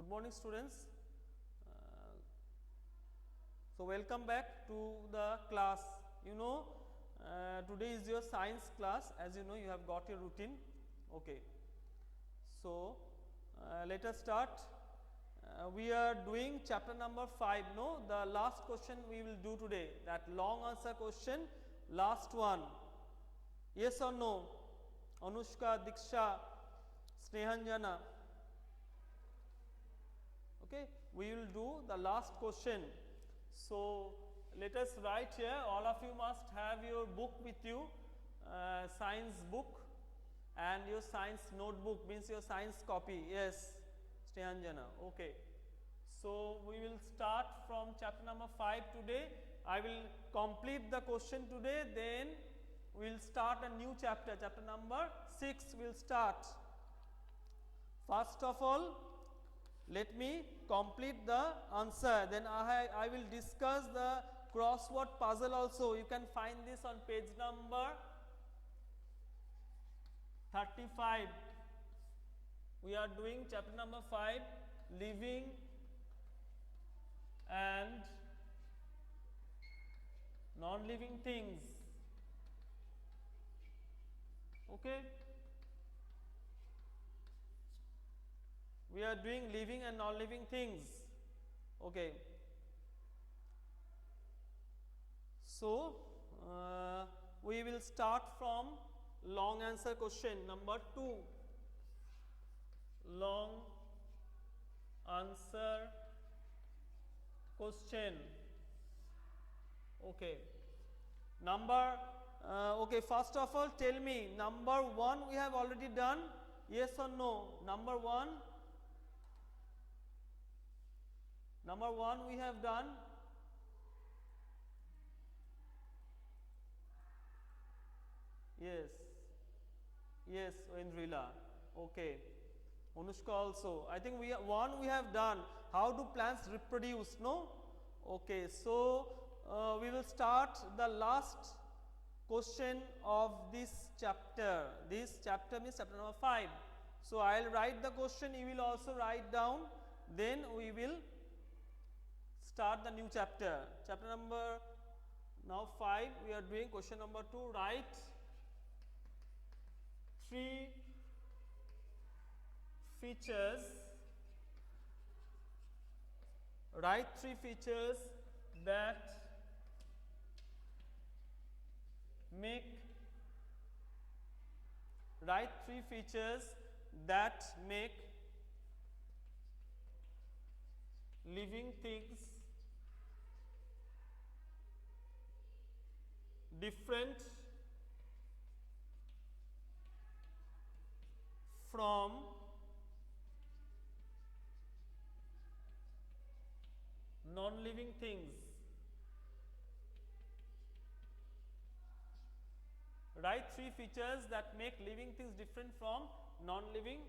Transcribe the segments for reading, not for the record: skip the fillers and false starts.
Good morning, students. So welcome back to the class. Today is your science class. As you know, you have got your routine. Okay. So let us start. We are doing chapter number 5. No, the last question we will do today. That long answer question, last one. Yes or no? Anushka, Diksha, Snehanjana. Okay, we will do the last question. So let us write here. All of you must have your book with you, science book, and your science notebook, means your science copy. Yes, Snehanjana. Okay. So we will start from chapter number 5 today. I will complete the question today, then we will start a new chapter. Chapter number 6 will start. First of all, let me complete the answer, then I will discuss the crossword puzzle also. You can find this on page number 35. We are doing chapter number 5, living and non-living things. Okay. We are doing living and non-living things. Okay. So we will start from long answer question number 2. Long answer question. Okay. Okay, first of all, tell me, number 1 we have already done. Yes or no? Number 1. Number 1 we have done. Yes. Yes, Indrila. Okay. Anushka also. I think we have done. How do plants reproduce? No? Okay. So we will start the last question of this chapter. This chapter means chapter number 5. So I will write the question. You will also write down. Then we will start the new chapter. Chapter number now 5. We are doing question number 2. Write 3 features. Write 3 features that make. Write 3 features that make living things different from non-living things. Write 3 features that make living things different from non-living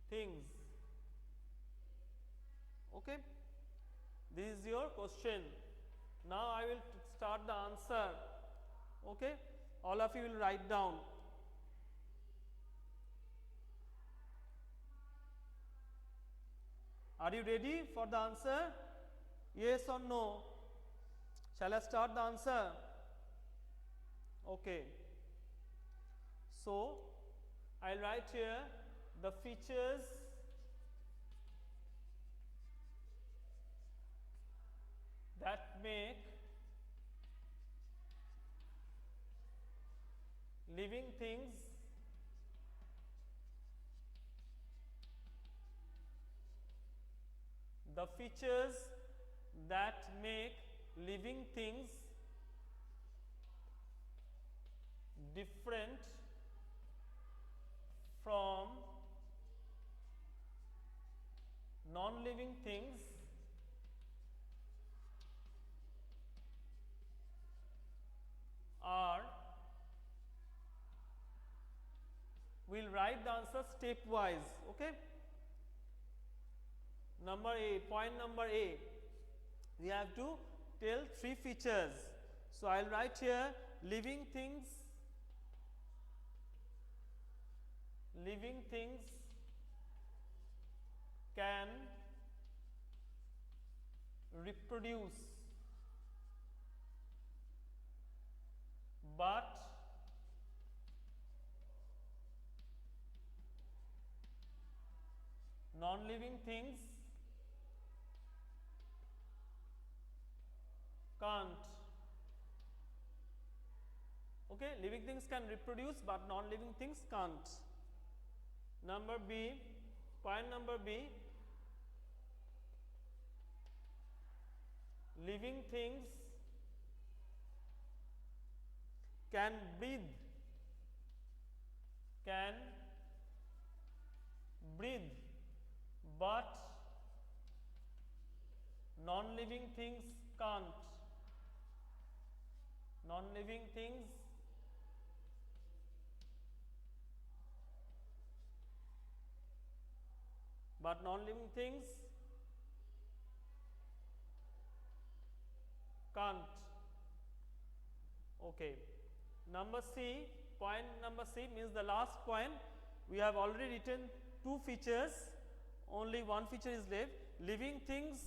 things. Okay, this is your question. Now I will start the answer. Okay, all of you will write down. Are you ready for the answer? Yes or no? Shall I start the answer? Okay. So I will write here the features that make living things different from non-living things are. We will write the answer stepwise. Okay. Number A, point number A, we have to tell 3 features. So I will write here living things can reproduce but non-living things can't. Okay, living things can reproduce but non-living things can't. Number B, point number B, living things can breathe, but non-living things can't. Non-living things but non-living things can't. Okay. Number C, point number C means the last point. We have already written two features, only one feature is left. Living things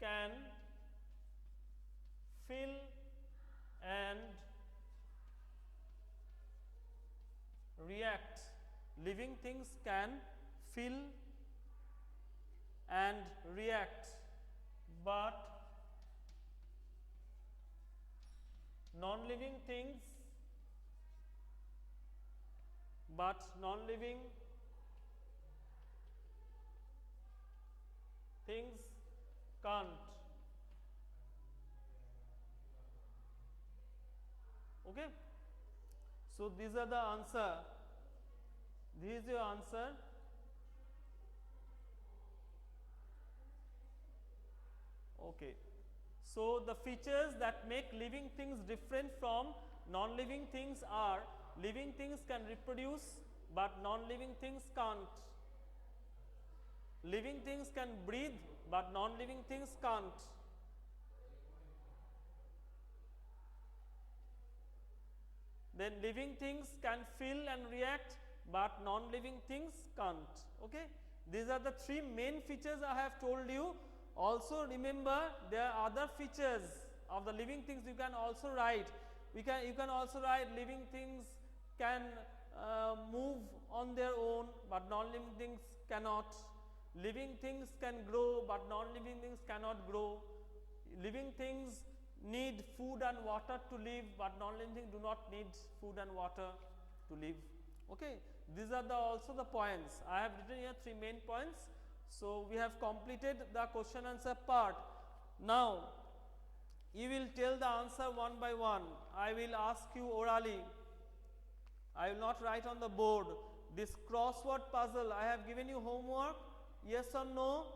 can feel and react. Living things can feel and react, but non-living things can't. Okay, so these are the answer. This is your answer. Okay, so the features that make living things different from non-living things are: living things can reproduce but non-living things can't. Living things can breathe but non-living things can't. Then living things can feel and react but non-living things can't. Okay, these are the three main features I have told you. Also remember, there are other features of the living things you can also write. You can also write living things can move on their own but non-living things cannot. Living things can grow but non-living things cannot grow. Living things need food and water to live but non-living things do not need food and water to live. Okay, these are also the points. I have written here three main points. So we have completed the question answer part. Now you will tell the answer one by one. I will ask you orally. I will not write on the board. This crossword puzzle, I have given you homework. Yes or no?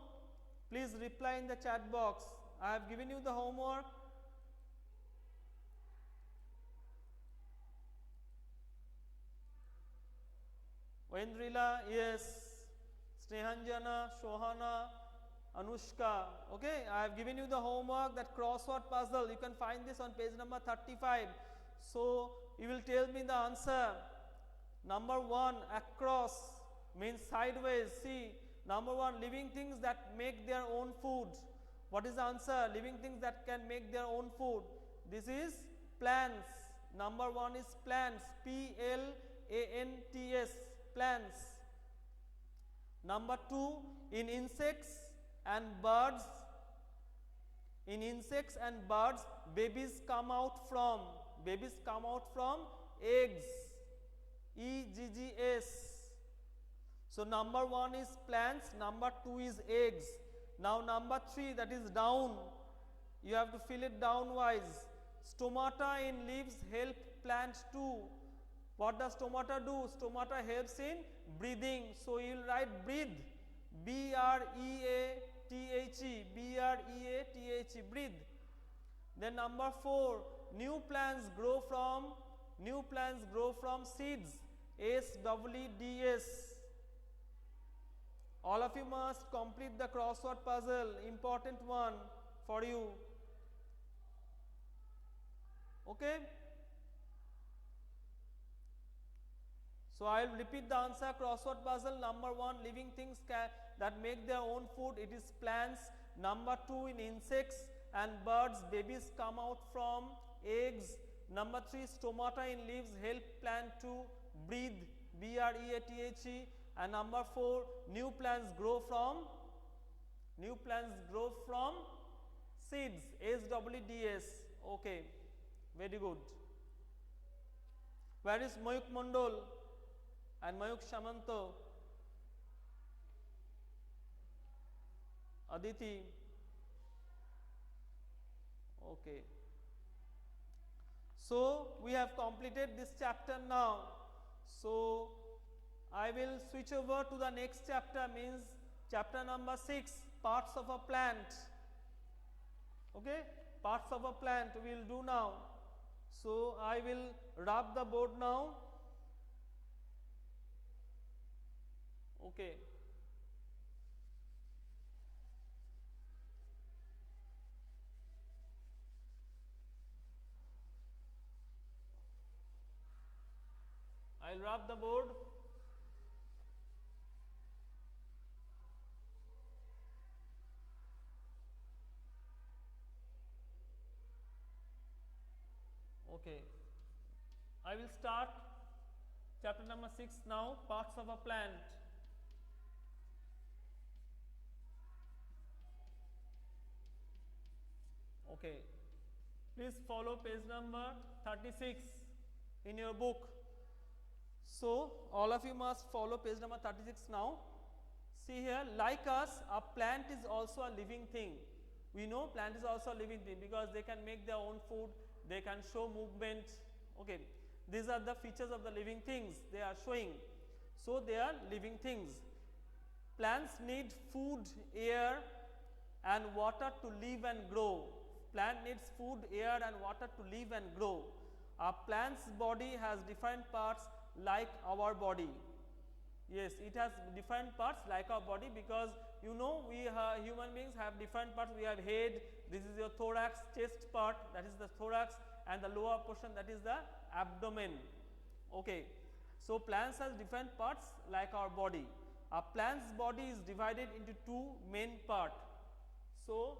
Please reply in the chat box. I have given you the homework. Vendrila, yes. Snehanjana, Shohana, Anushka. Okay, I have given you the homework, that crossword puzzle. You can find this on page number 35. So you will tell me the answer. Number 1, across means sideways. See, number 1, living things that make their own food. What is the answer? Living things that can make their own food. This is plants. Number 1 is plants. Plants, plants. Number 2, in insects and birds, babies come out from eggs. EGGS. So number 1 is plants, number 2 is eggs. Now number 3, that is down. You have to fill it downwise. Stomata in leaves help plants too. What does stomata do? Stomata helps in breathing. So you will write breathe. B-R-E-A-T-H-E. B-R-E-A-T-H-E. Breathe. Then number 4, new plants grow from seeds. S-E-E-D-S. All of you must complete the crossword puzzle. Important one for you. Okay. So I will repeat the answer. Crossword puzzle. Number 1, living things that make their own food, it is plants. Number 2, in insects and birds, babies come out from eggs. Number 3, stomata in leaves help plant to breathe, B-R-E-A-T-H-E. And number 4, new plants grow from seeds, S-W-D-S. Okay, very good. Where is Mayuk Mondol and Mayuk Shamanto? Aditi. Okay. So we have completed this chapter now. So I will switch over to the next chapter, means chapter number 6, parts of a plant. Okay, parts of a plant we will do now. So I will rub the board now. Okay. I will rub the board. Okay. I will start chapter number 6 now, parts of a plant. Okay. Please follow page number 36 in your book. So all of you must follow page number 36 now. See here, like us, a plant is also a living thing. We know plant is also a living thing because they can make their own food, they can show movement. Okay, these are the features of the living things they are showing. So they are living things. Plants need food, air and water to live and grow. Plant needs food, air and water to live and grow. A plant's body has different parts like our body. Yes, it has different parts like our body, because you know we human beings have different parts. We have head, this is your thorax, chest part, that is the thorax, and the lower portion, that is the abdomen. Okay, so plants has different parts like our body. A plant's body is divided into two main parts. So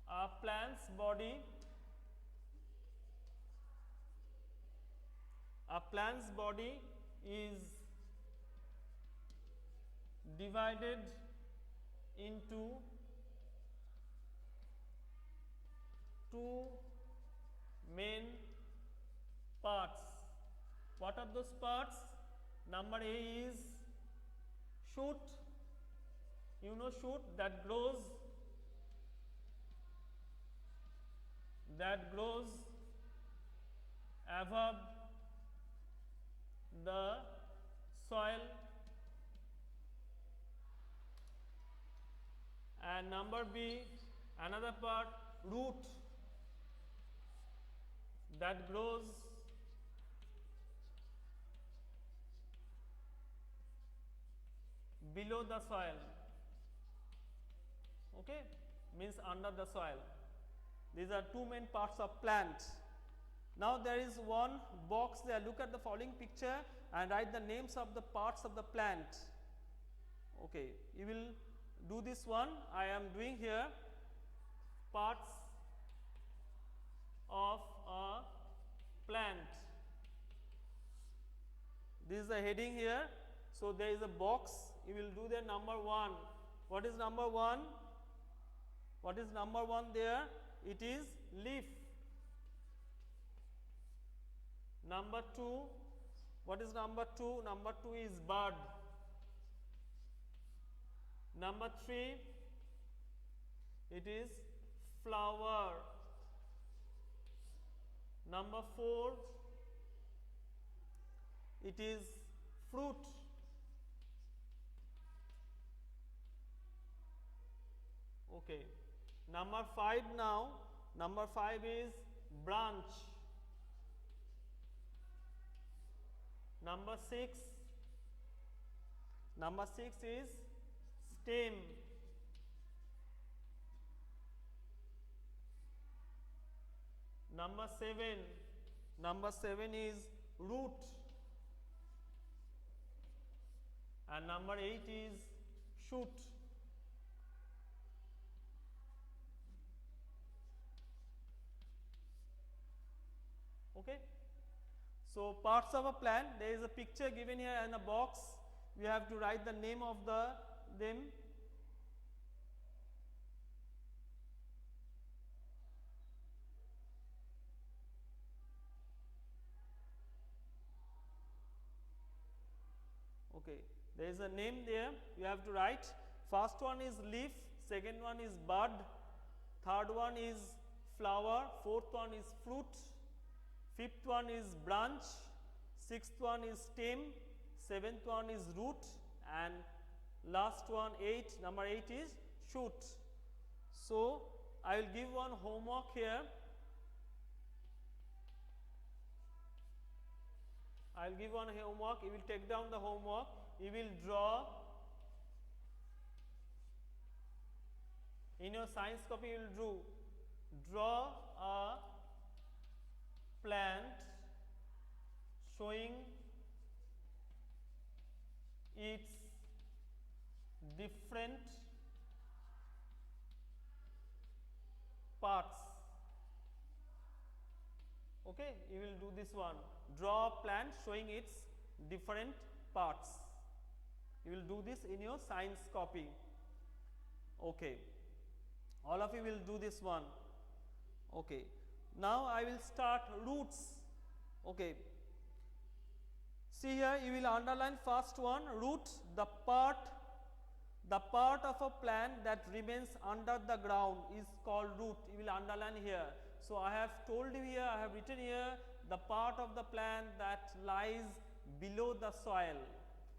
a plant's body is divided into two main parts. What are those parts? Number A is shoot. You know shoot, that grows above the soil. And number B, another part, root, that grows below the soil. Okay, means under the soil. These are two main parts of plant. Now there is one box there. Look at the following picture and write the names of the parts of the plant. Okay, you will do this one. I am doing here parts of a plant. This is the heading here. So there is a box. You will do the number 1. What is number 1? What is number 1 there? It is leaf. Number 2, what is number 2? Number 2 is bud. Number 3, it is flower. Number 4, it is fruit. Okay. Number 5 now. Number 5 is branch. Number 6 is stem. Number 7 is root. And number 8 is shoot. Okay. So parts of a plant, there is a picture given here in a box. We have to write the name of them. Okay, there is a name there. You have to write. First one is leaf, second one is bud, third one is flower, fourth one is fruit, fifth one is branch, sixth one is stem, seventh one is root, and last one number 8 is shoot. So I will give one homework here. I will give one homework. You will take down the homework. You will draw. In your science copy, you will draw a plant showing its different parts. Okay, you will do this one. Draw a plant showing its different parts. You will do this in your science copy. Okay, all of you will do this one. Okay, now I will start roots. Okay, see here, you will underline first one, root, the part of a plant that remains under the ground is called root. You will underline here. So I have told you here, I have written here, the part of the plant that lies below the soil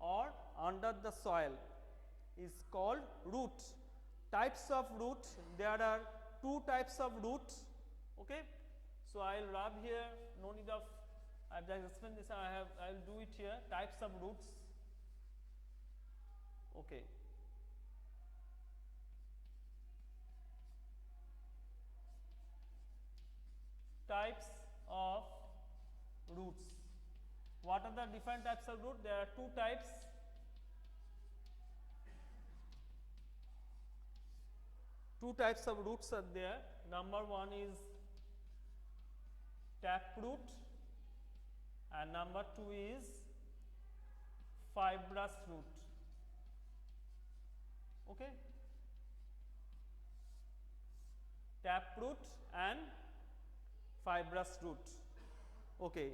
or under the soil is called root. Types of root, there are 2 types of root. Okay, so I will rub here, no need of, I have just explained this, I will do it here. Types of roots. Okay. Types of roots. What are the different types of root? There are 2 types. Two types of roots are there. Number 1 is taproot and number 2 is fibrous root. Okay, taproot and fibrous root. Okay,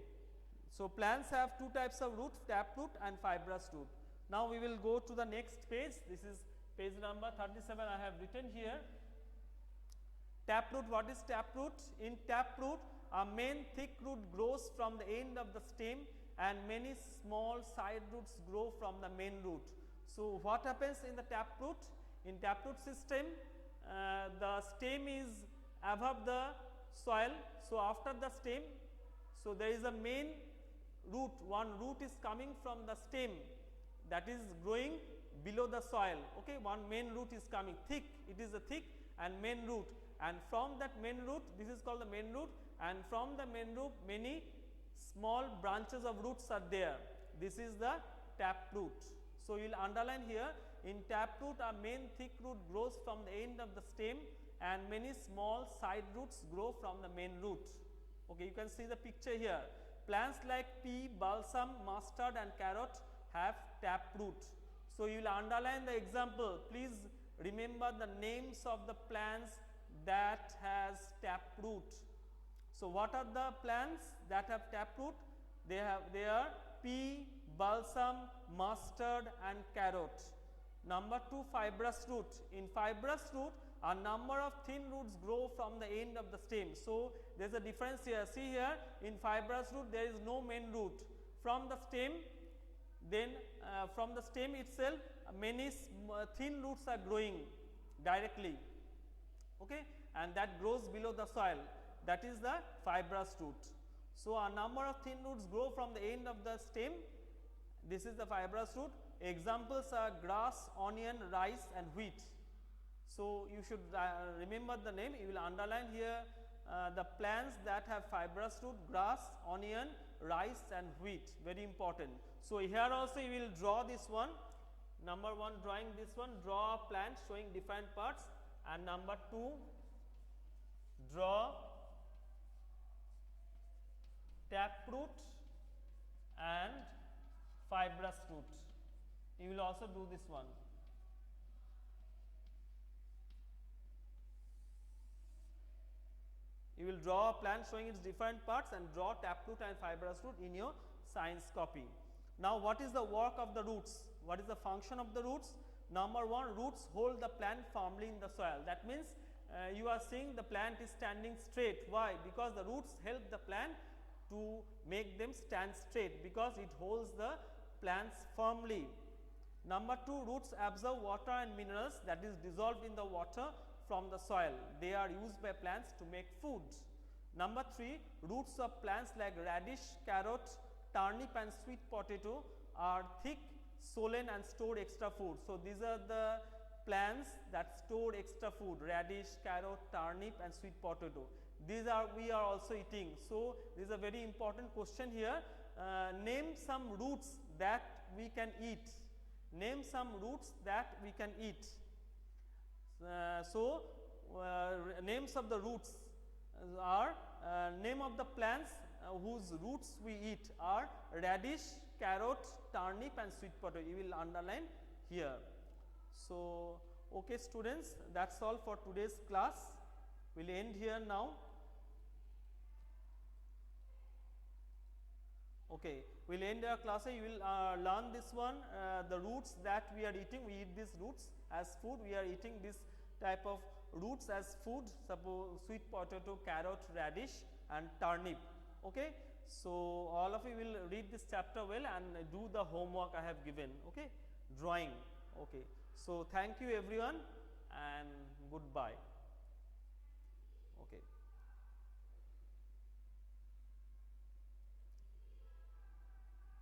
so plants have 2 types of root, taproot and fibrous root. Now we will go to the next page. This is page number 37. I have written here. Taproot. What is taproot? In taproot, a main thick root grows from the end of the stem and many small side roots grow from the main root. So what happens in the taproot? In taproot system, the stem is above the soil. So after the stem, so there is a main root. One root is coming from the stem that is growing below the soil. Okay, one main root is coming thick. It is a thick and main root. And from that main root, this is called the main root, and from the main root many small branches of roots are there. This is the taproot. So you will underline here, in taproot a main thick root grows from the end of the stem and many small side roots grow from the main root. Okay, you can see the picture here. Plants like pea, balsam, mustard and carrot have taproot. So you will underline the example. Please remember the names of the plants that has taproot. So what are the plants that have taproot? They are pea, balsam, mustard and carrot. Number 2, fibrous root. In fibrous root, a number of thin roots grow from the end of the stem. So there is a difference here. See here, in fibrous root there is no main root. From the stem, then from the stem itself many thin roots are growing directly. Okay, and that grows below the soil. That is the fibrous root. So a number of thin roots grow from the end of the stem. This is the fibrous root. Examples are grass, onion, rice and wheat. So you should remember the name. You will underline here the plants that have fibrous root, grass, onion, rice and wheat, very important. So, here also you will draw this one, number 1 drawing this one, draw a plant showing different parts, and number 2 draw taproot and fibrous root. You will also do this one. You will draw a plant showing its different parts and draw taproot and fibrous root in your science copy. Now, what is the work of the roots? What is the function of the roots? Number 1, roots hold the plant firmly in the soil. That means you are seeing the plant is standing straight. Why? Because the roots help the plant to make them stand straight, because it holds the plants firmly. Number 2, roots absorb water and minerals that is dissolved in the water from the soil. They are used by plants to make food. Number 3, roots of plants like radish, carrot, turnip and sweet potato are thick, swollen and store extra food. So, these are the plants that store extra food: radish, carrot, turnip and sweet potato. These are we are also eating. So, this is a very important question here. Name some roots that we can eat. Name some roots that we can eat. Names of the roots are name of the plants whose roots we eat are radish, carrot, turnip and sweet potato. You will underline here. So, okay students, that is all for today's class. We will end here now. Okay, we will end our class. You will learn this one, the roots that we are eating. We eat these roots as food. We are eating this type of roots as food, suppose sweet potato, carrot, radish and turnip. Okay. So, all of you will read this chapter well and do the homework I have given. Okay. Drawing. Okay. So, thank you everyone and goodbye.